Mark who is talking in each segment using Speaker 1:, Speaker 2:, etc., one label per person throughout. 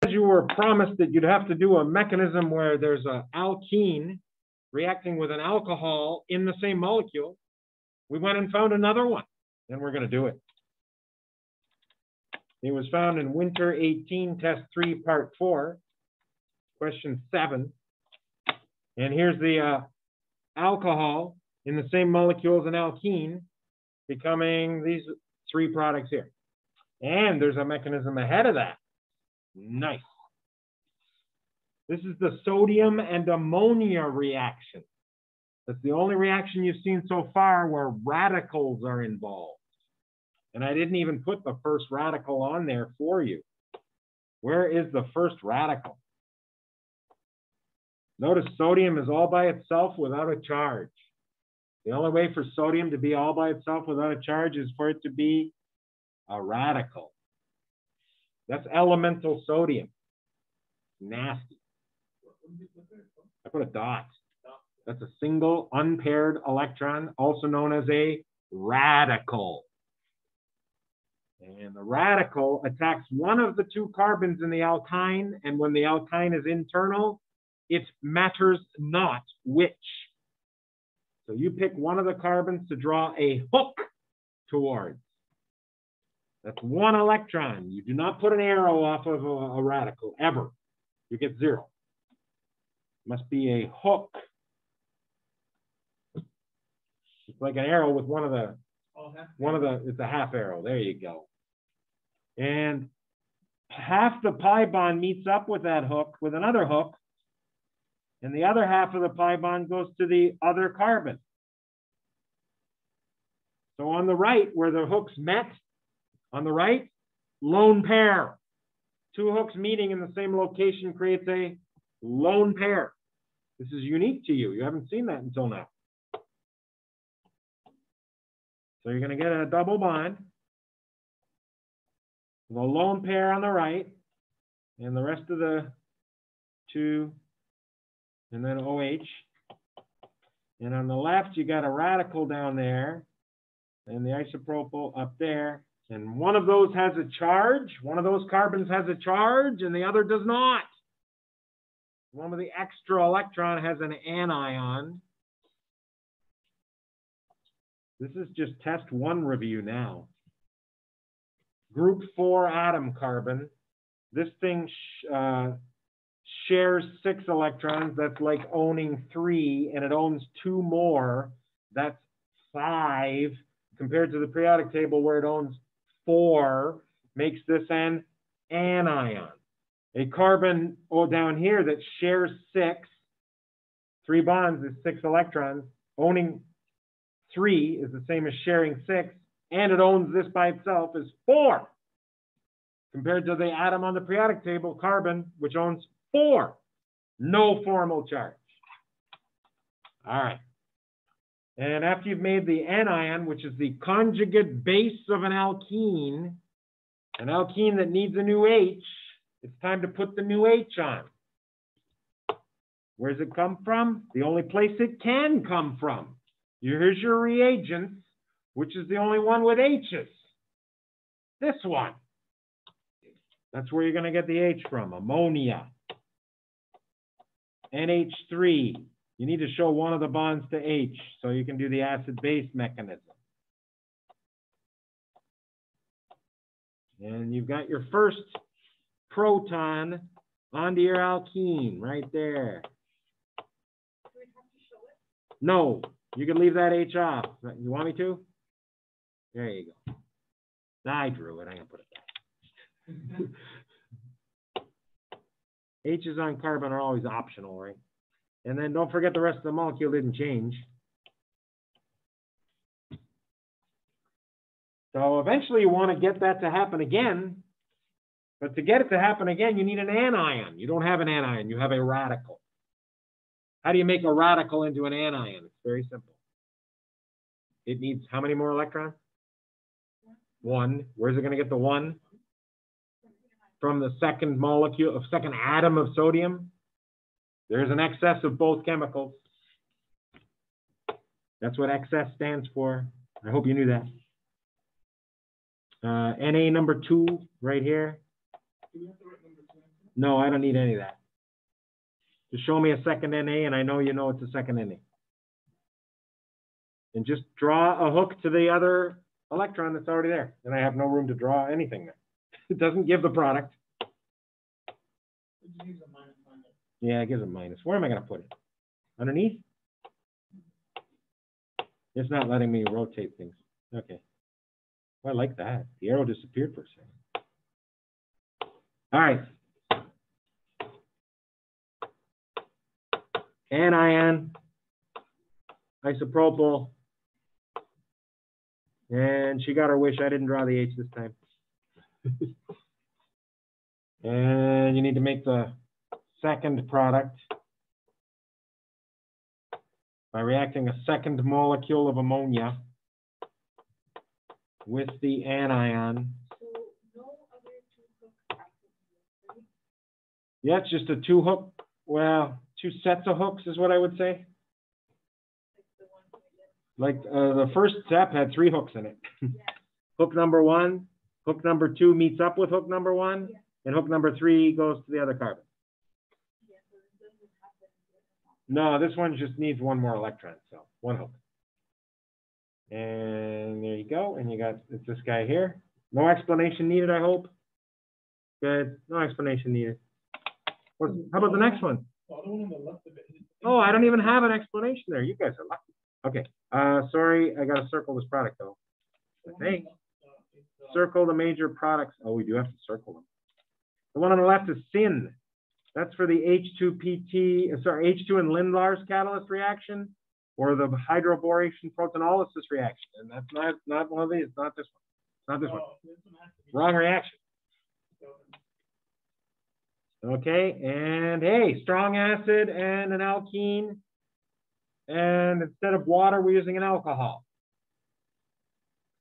Speaker 1: You were promised that you'd have to do a mechanism where there's an alkene reacting with an alcohol in the same molecule. We went and found another one, and we're going to do it. It was found in Winter 18 Test 3 Part 4, question 7. And here's the alcohol in the same molecule as an alkene becoming these three products here. And there's a mechanism ahead of that. Nice. This is the sodium and ammonia reaction. That's the only reaction you've seen so far where radicals are involved. And I didn't even put the first radical on there for you. Where is the first radical? Notice sodium is all by itself without a charge. The only way for sodium to be all by itself without a charge is for it to be a radical. That's elemental sodium. Nasty. I put a dot. That's a single unpaired electron, also known as a radical. And the radical attacks one of the two carbons in the alkyne, and when the alkyne is internal, it matters not which. So you pick one of the carbons to draw a hook towards. That's one electron. You do not put an arrow off of a radical, ever. You get 0. It must be a hook. It's like an arrow with it's a half arrow. There you go. And half the pi bond meets up with that hook with another hook, and the other half of the pi bond goes to the other carbon. So on the right, where the hooks met, on the right, lone pair. Two hooks meeting in the same location creates a lone pair. This is unique to you. You haven't seen that until now. So you're going to get a double bond. The lone pair on the right, and the rest of the two, and then OH. And on the left, you got a radical down there, and the isopropyl up there. And one of those has a charge. One of those carbons has a charge, and the other does not. One with the extra electron has an anion. This is just test 1 review now. Group 4 atom carbon. This thing shares 6 electrons. That's like owning 3, and it owns 2 more. That's 5 compared to the periodic table where it owns 4, makes this an anion. A carbon down here that shares 6, 3 bonds is 6 electrons. Owning 3 is the same as sharing 6, and it owns this by itself is 4. Compared to the atom on the periodic table, carbon, which owns 4. No formal charge. All right. And after you've made the anion, which is the conjugate base of an alkene that needs a new H, it's time to put the new H on. Where does it come from? The only place it can come from. Here's your reagents, which is the only one with H's. This one. That's where you're going to get the H from, ammonia. NH3. You need to show one of the bonds to H so you can do the acid-base mechanism. And you've got your first proton onto your alkene right there.
Speaker 2: Do we have to show it?
Speaker 1: No, you can leave that H off. You want me to? There you go. I drew it. I'm going to put it back. H's on carbon are always optional, right? And then don't forget the rest of the molecule didn't change. So eventually you want to get that to happen again. But to get it to happen again, you need an anion. You don't have an anion, you have a radical. How do you make a radical into an anion? It's very simple. It needs how many more electrons? 1. Where's it going to get the 1? From the second molecule, second atom of sodium. There's an excess of both chemicals. That's what excess stands for. I hope you knew that. Na number 2 right here.
Speaker 2: Do we have the right number 2?
Speaker 1: No, I don't need any of that. Just show me a second Na, and I know you know it's a second Na. And just draw a hook to the other electron that's already there. And I have no room to draw anything there. It doesn't give the product. Yeah, it gives a minus. Where am I going to put it? Underneath? It's not letting me rotate things. Okay. Well, I like that. The arrow disappeared for a second. All right. Anion, isopropyl, and she got her wish. I didn't draw the H this time. And you need to make the second product by reacting a second molecule of ammonia with the anion.
Speaker 2: So no other two hooks active, right?
Speaker 1: Yeah, it's just a two hook. Well, two sets of hooks is what I would say. Like the first step had 3 hooks in it.
Speaker 2: Yeah.
Speaker 1: Hook number 1, hook number 2 meets up with hook number 1,
Speaker 2: Yeah.
Speaker 1: and hook number 3 goes to the other carbon.
Speaker 2: Yeah, so it doesn't happen.
Speaker 1: No, this one just needs 1 more electron, so 1 hook. And there you go, and you got, it's this guy here. No explanation needed, I hope. Good, no explanation needed. How about the next one? Oh, I don't even have an explanation there. You guys are lucky. Okay, sorry, I gotta circle this product though. I think. Circle the major products. Oh, we do have to circle them. The one on the left is SYN. That's for the H2 and Lindlar's catalyst reaction, or the hydroboration proteinolysis reaction. And that's not one of these. It's not this one. It's not this one. Wrong reaction. Okay, and hey, strong acid and an alkene. And instead of water, we're using an alcohol.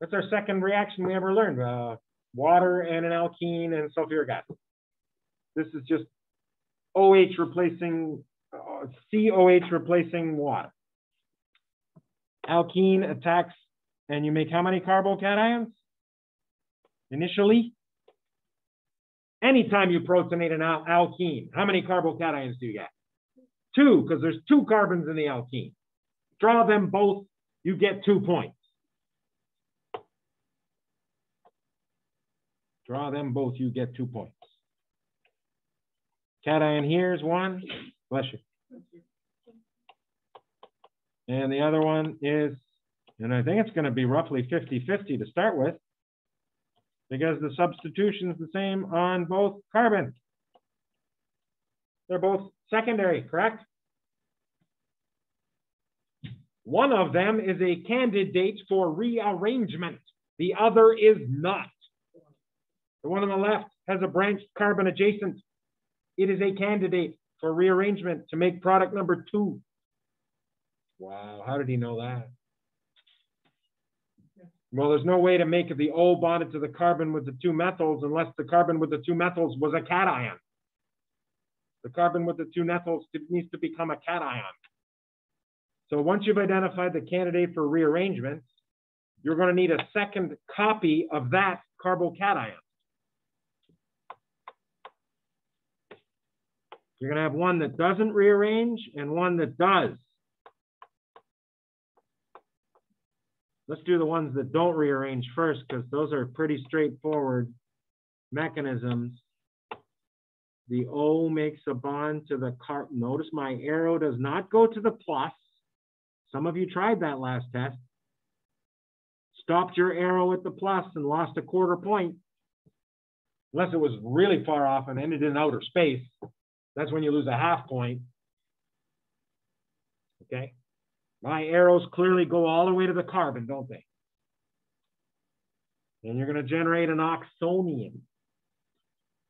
Speaker 1: That's our second reaction we ever learned. Water and an alkene and sulfuric acid. This is just OH replacing, COH replacing water. Alkene attacks, and you make how many carbocations? Initially? Anytime you protonate an alkene, how many carbocations do you get? 2, because there's 2 carbons in the alkene. Draw them both, you get 2 points. Draw them both, you get 2 points. Cation here is 1. Bless you. And the other one is, and I think it's going to be roughly 50-50 to start with, because the substitution is the same on both carbons. They're both secondary, correct? One of them is a candidate for rearrangement. The other is not. The one on the left has a branched carbon adjacent. It is a candidate for rearrangement to make product number 2. Wow, how did he know that? Well, there's no way to make the O bonded to the carbon with the 2 methyls unless the carbon with the 2 methyls was a cation. The carbon with the 2 methyls needs to become a cation. So once you've identified the candidate for rearrangement, you're going to need a second copy of that carbocation. You're going to have one that doesn't rearrange and one that does. Let's do the ones that don't rearrange first, because those are pretty straightforward mechanisms. The O makes a bond to the carbon. Notice my arrow does not go to the plus. Some of you tried that last test. Stopped your arrow at the plus and lost a quarter point. Unless it was really far off and ended in outer space. That's when you lose a half point. Okay. My arrows clearly go all the way to the carbon, don't they? And you're going to generate an oxonium.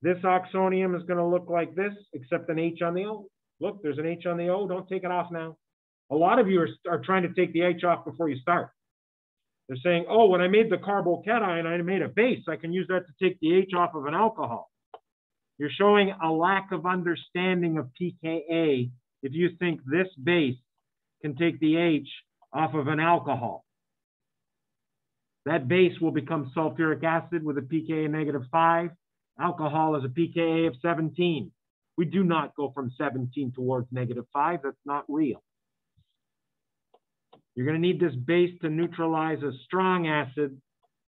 Speaker 1: This oxonium is going to look like this, except an H on the O. Look, there's an H on the O. Don't take it off now. A lot of you are trying to take the H off before you start. They're saying, oh, when I made the carbocation, I made a base. I can use that to take the H off of an alcohol. You're showing a lack of understanding of pKa if you think this base can take the H off of an alcohol. That base will become sulfuric acid with a pKa -5. Alcohol is a pKa of 17. We do not go from 17 towards -5. That's not real. You're going to need this base to neutralize a strong acid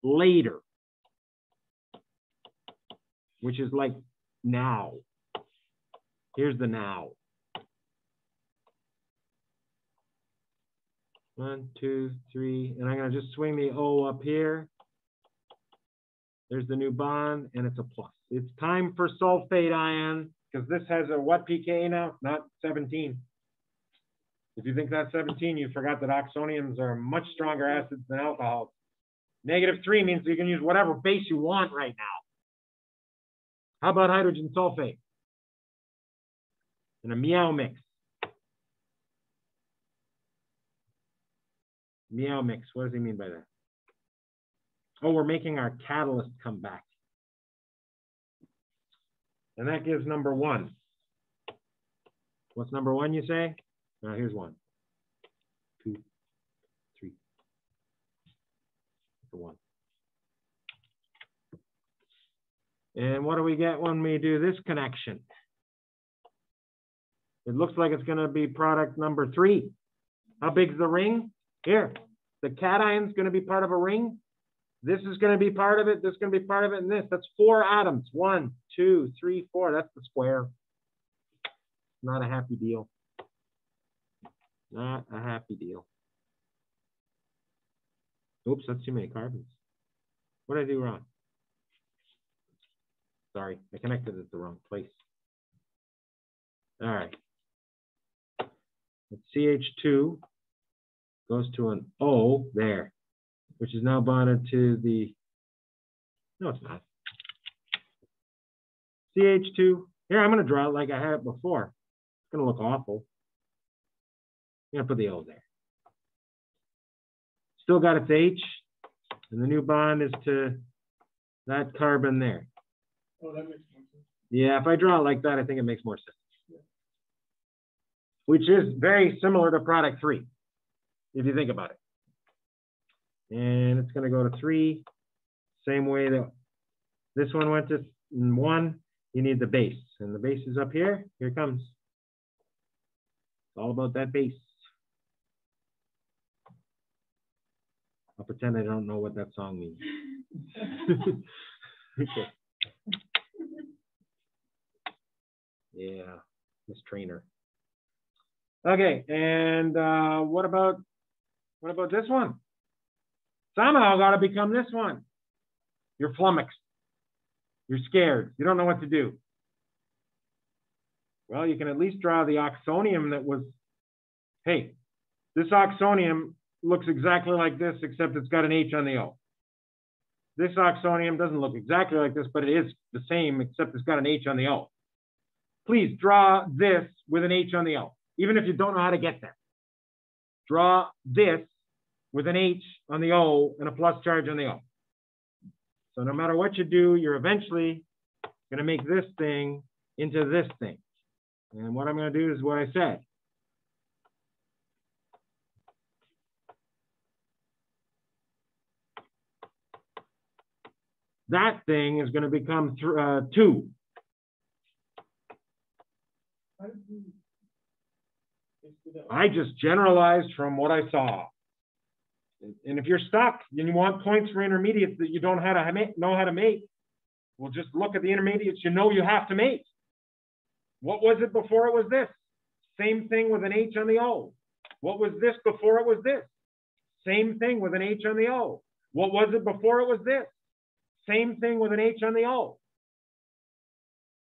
Speaker 1: later, which is like now. Here's the now. 1, 2, 3, and I'm going to just swing the O up here. There's the new bond, and it's a plus. It's time for sulfate ion, because this has a what pK now? Not 17. If you think that's 17, you forgot that oxoniums are much stronger acids than alcohols. -3 means you can use whatever base you want right now. How about hydrogen sulfate? In a meow mix. Meow mix, what does he mean by that? Oh, we're making our catalyst come back. And that gives number 1. What's number 1, you say? Now here's 1, 2, 3. For 1. And what do we get when we do this connection? It looks like it's going to be product number 3. How big's the ring? Here, the cation's going to be part of a ring. This is going to be part of it. This is going to be part of it. And this. That's 4 atoms. 1, 2, 3, 4. That's the square. Not a happy deal. Not a happy deal. Oops, that's too many carbons. What did I do wrong? Sorry, I connected it at the wrong place. All right. It's CH2 goes to an O there, which is now bonded to the, no, it's not. CH2, here, I'm going to draw it like I had it before. It's going to look awful. I'm going to put the O there. Still got its H, and the new bond is to that carbon there.
Speaker 2: Oh, that makes more sense.
Speaker 1: Yeah, if I draw it like that, I think it makes more sense. Yeah. Which is very similar to product 3, if you think about it. And it's going to go to 3, same way that this one went to 1. You need the base, and the base is up here. Here it comes. It's all about that base. I'll pretend I don't know what that song means. Okay. Yeah, Miss Trainer. Okay, and what about this one? Somehow got to become this one. You're flummoxed. You're scared. You don't know what to do. Well, you can at least draw the oxonium that was, hey, this oxonium looks exactly like this, except it's got an H on the O. This oxonium doesn't look exactly like this, but it is the same, except it's got an H on the O. Please draw this with an H on the O, even if you don't know how to get there. Draw this with an H on the O and a plus charge on the O. So no matter what you do, you're eventually going to make this thing into this thing. And what I'm going to do is what I said. That thing is going to become 2. I just generalized from what I saw. And if you're stuck and you want points for intermediates that you don't know how to make, well, just look at the intermediates you know you have to make. What was it before it was this? Same thing with an H on the O. What was this before it was this? Same thing with an H on the O. What was it before it was this? Same thing with an H on the O.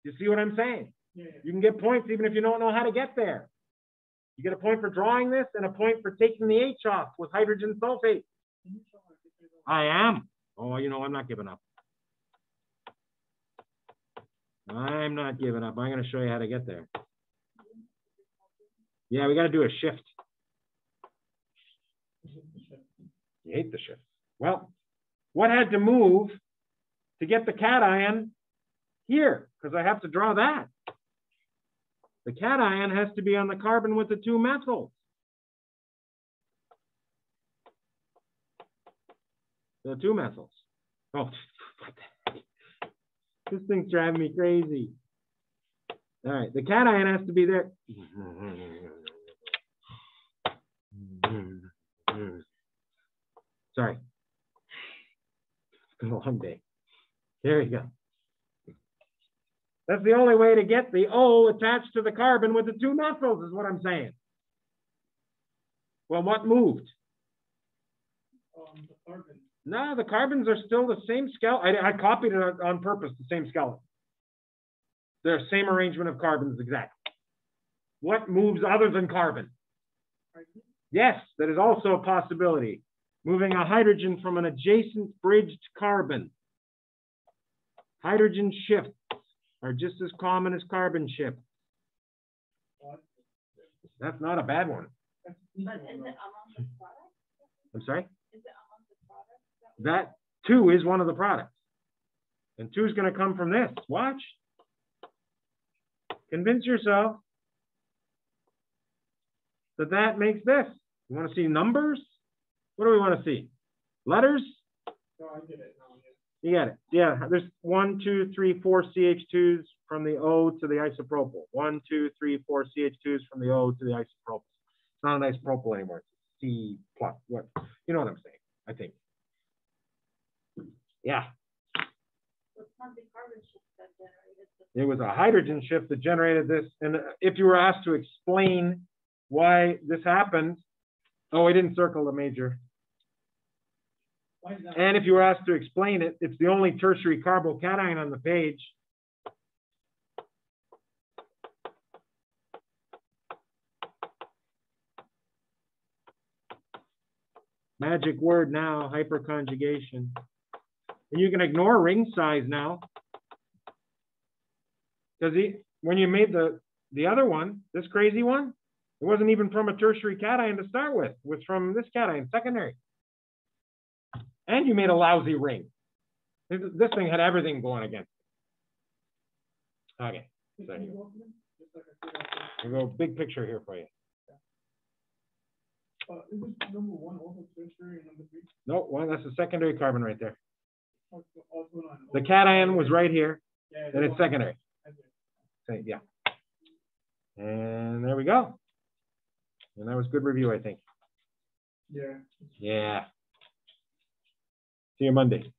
Speaker 1: You see what I'm saying? Yeah. You can get points even if you don't know how to get there. You get a point for drawing this and a point for taking the H off with hydrogen sulfate. I am. Oh, you know, I'm not giving up. I'm not giving up. I'm going to show you how to get there. Yeah, we got to do a shift. You hate the shift. Well, what had to move to get the cation here? Because I have to draw that. The cation has to be on the carbon with the 2 methyls. The 2 methyls. Oh, what the heck? This thing's driving me crazy. All right, the cation has to be there. Sorry. It's been a long day. There you go. That's the only way to get the O attached to the carbon with the two methyls, is what I'm saying. Well, what moved?
Speaker 2: The carbon.
Speaker 1: No, the carbons are still the same skeleton. I copied it on purpose, the same skeleton. They're the same arrangement of carbons exactly. What moves other than carbon? Yes, that is also a possibility. Moving a hydrogen from an adjacent bridged carbon. Hydrogen shifts are just as common as carbon shifts. That's not a bad one.
Speaker 2: But is it among the products?
Speaker 1: I'm sorry?
Speaker 2: Is it among the products?
Speaker 1: That 2 is one of the products. And 2 is going to come from this. Watch. Convince yourself that that makes this. You want to see numbers? What do we want to see? Letters?
Speaker 2: No, I get it now.
Speaker 1: You get it. Yeah, there's 1, 2, 3, 4 CH2s from the O to the isopropyl. 1, 2, 3, 4 CH2s from the O to the isopropyl. It's not an isopropyl anymore. It's C plus. What? You know what I'm saying, I think. Yeah.
Speaker 2: It's not the carbon shift that generated this.
Speaker 1: It was a hydrogen shift that generated this. And if you were asked to explain why this happened, oh, we didn't circle the major. And if you were asked to explain it, it's the only tertiary carbocation on the page. Magic word now, hyperconjugation. And you can ignore ring size now. Because when you made the other one, this crazy one, it wasn't even from a tertiary cation to start with. It was from this cation, secondary. And you made a lousy ring. This thing had everything going against it. Okay. So we'll go big picture here for you.
Speaker 2: Is this number 1 also tertiary and number 3?
Speaker 1: No, well, that's a secondary carbon right there.
Speaker 2: Also on
Speaker 1: The cation was right here,
Speaker 2: yeah,
Speaker 1: and it's secondary. So, yeah. And there we go. And that was good review, I think.
Speaker 2: Yeah.
Speaker 1: Yeah. See you Monday.